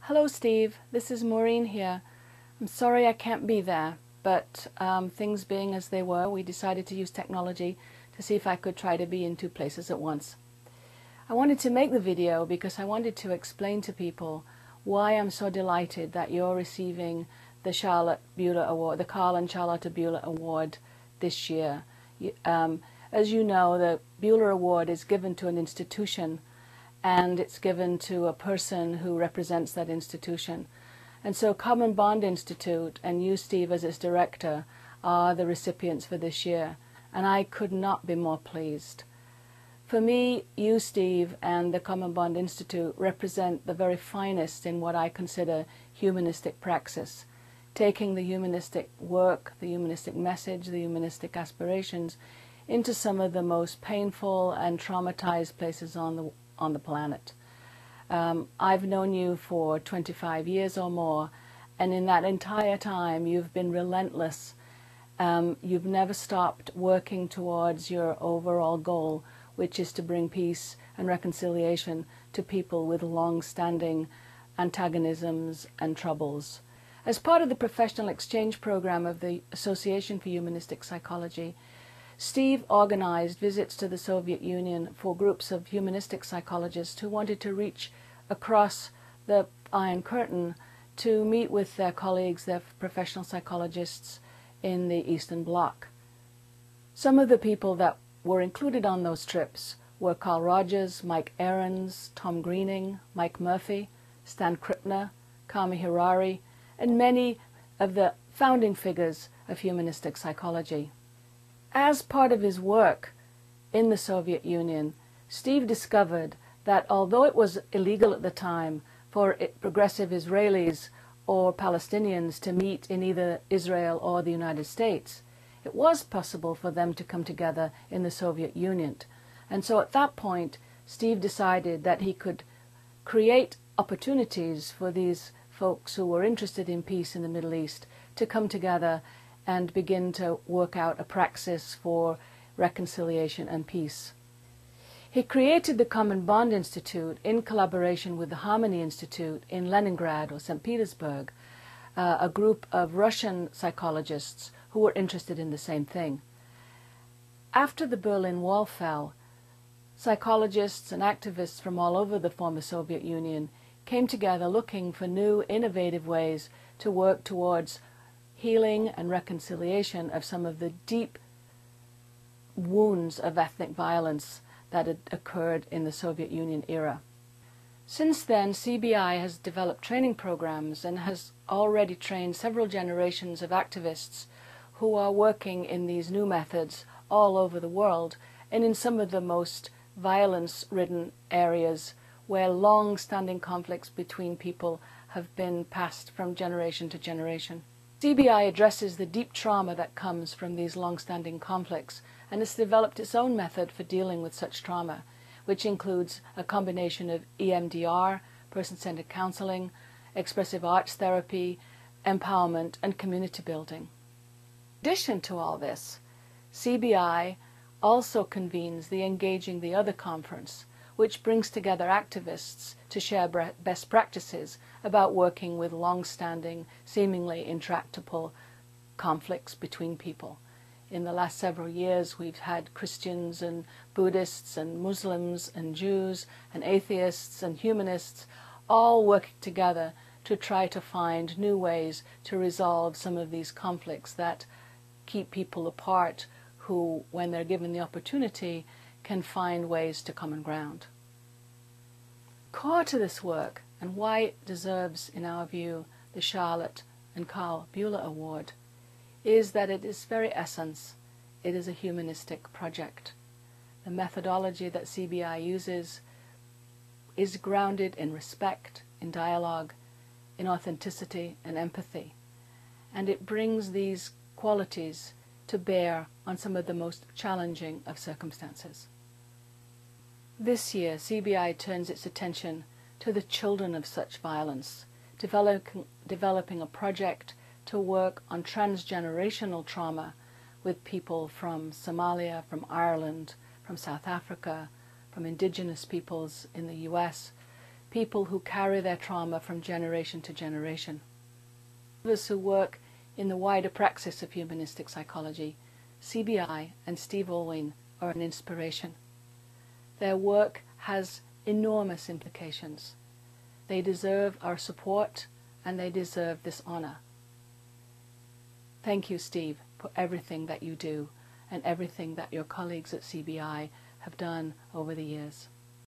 Hello Steve, this is Maureen here. I'm sorry I can't be there, but things being as they were, we decided to use technology to see if I could try to be in two places at once. I wanted to make the video because I wanted to explain to people why I'm so delighted that you're receiving the Charlotte Bühler Award, the Karl and Charlotte Bühler Award this year. As you know, the Bühler Award is given to an institution, and it's given to a person who represents that institution. And so Common Bond Institute and you, Steve, as its director, are the recipients for this year, and I could not be more pleased. For me, you, Steve, and the Common Bond Institute represent the very finest in what I consider humanistic praxis, taking the humanistic work, the humanistic message, the humanistic aspirations into some of the most painful and traumatized places on the planet. I've known you for 25 years or more, and in that entire time you've been relentless. You've never stopped working towards your overall goal, which is to bring peace and reconciliation to people with long-standing antagonisms and troubles. As part of the professional exchange program of the Association for Humanistic Psychology, Steve organized visits to the Soviet Union for groups of humanistic psychologists who wanted to reach across the Iron Curtain to meet with their colleagues, their professional psychologists in the Eastern Bloc. Some of the people that were included on those trips were Carl Rogers, Mike Ahrens, Tom Greening, Mike Murphy, Stan Krippner, Kami Harari, and many of the founding figures of humanistic psychology. As part of his work in the Soviet Union, Steve discovered that although it was illegal at the time for progressive Israelis or Palestinians to meet in either Israel or the United States, it was possible for them to come together in the Soviet Union. And so at that point, Steve decided that he could create opportunities for these folks who were interested in peace in the Middle East to come together and begin to work out a praxis for reconciliation and peace. He created the Common Bond Institute in collaboration with the Harmony Institute in Leningrad or St. Petersburg, a group of Russian psychologists who were interested in the same thing. After the Berlin Wall fell, psychologists and activists from all over the former Soviet Union came together looking for new, innovative ways to work towards healing and reconciliation of some of the deep wounds of ethnic violence that had occurred in the Soviet Union era. Since then, CBI has developed training programs and has already trained several generations of activists who are working in these new methods all over the world and in some of the most violence-ridden areas where long-standing conflicts between people have been passed from generation to generation. CBI addresses the deep trauma that comes from these long-standing conflicts and has developed its own method for dealing with such trauma, which includes a combination of EMDR, person-centered counseling, expressive arts therapy, empowerment, and community building. In addition to all this, CBI also convenes the Engaging the Other conference, which brings together activists to share best practices about working with long-standing, seemingly intractable conflicts between people. In the last several years, we've had Christians and Buddhists and Muslims and Jews and atheists and humanists all working together to try to find new ways to resolve some of these conflicts that keep people apart who, when they're given the opportunity, can find ways to common ground. Core to this work, and why it deserves, in our view, the Charlotte and Karl Bühler Award, is that at its very essence, it is a humanistic project. The methodology that CBI uses is grounded in respect, in dialogue, in authenticity and empathy, and it brings these qualities to bear on some of the most challenging of circumstances. This year, CBI turns its attention to the children of such violence, developing a project to work on transgenerational trauma with people from Somalia, from Ireland, from South Africa, from indigenous peoples in the US, people who carry their trauma from generation to generation. Those who work in the wider praxis of humanistic psychology, CBI and Steve Olweean are an inspiration. Their work has enormous implications. They deserve our support and they deserve this honor. Thank you, Steve, for everything that you do and everything that your colleagues at CBI have done over the years.